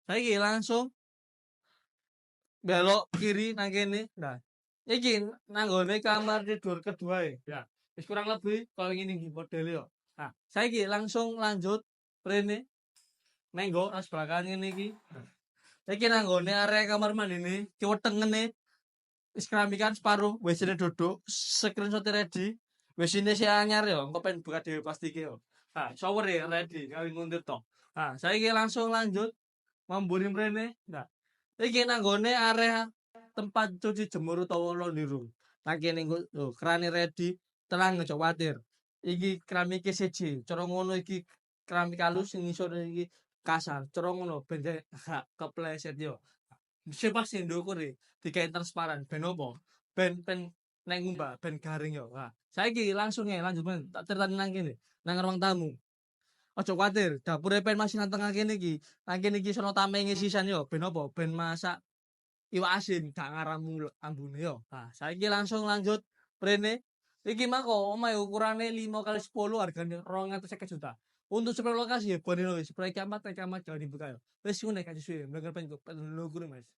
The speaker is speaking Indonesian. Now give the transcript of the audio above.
Saiki langsung belok kiri nang kene. Nah, iki nanggone kamar tidur kedua ya. Wis kurang lebih kalau ngene iki modele yo. Nah, saiki langsung lanjut rene nenggo as belakang ngene iki. Iki nanggone area kamar mandine, kiwa tengene wis keramikan separuh, WC-ne duduk, screenshot ready. WC-ne si anyar yo, engko pengen buka dhewe plastike yo. Nah, shower ya ready, kali nguntit tok. Nah, saiki langsung lanjut mambune mrene. Nah, iki nanggone area tempat cuci jemur utawa laundry room. Nang kene engko lho, kerane ready, tenang aja kuwatir. Iki keramike siji, cara ngono iki keramik halus sing ngisor iki kasar. Cara ngono ben gak kepleset yo. Sing pasti ndukure digawe transparan ben opo? Ben nek ngumbah ben garing yo. Nah, saiki langsung lanjut men tak critani nang kene, nang ruang tamu. Ojo kuwatir, dapure pen masih nang tengah kene iki. Nang kene iki sono tamenge sisan yo, ben opo? Ben masak iwak asin gak ngaramu ambune yo. Nah, saiki langsung lanjut mrene. Iki mah kok omahe ukurane 5 kali 10 hargane 250 juta. Untuk spray lokasi ya, boleh wis spray camat jangan dibuka yo. Wis ngene kasih suwe, bener pengen Mas.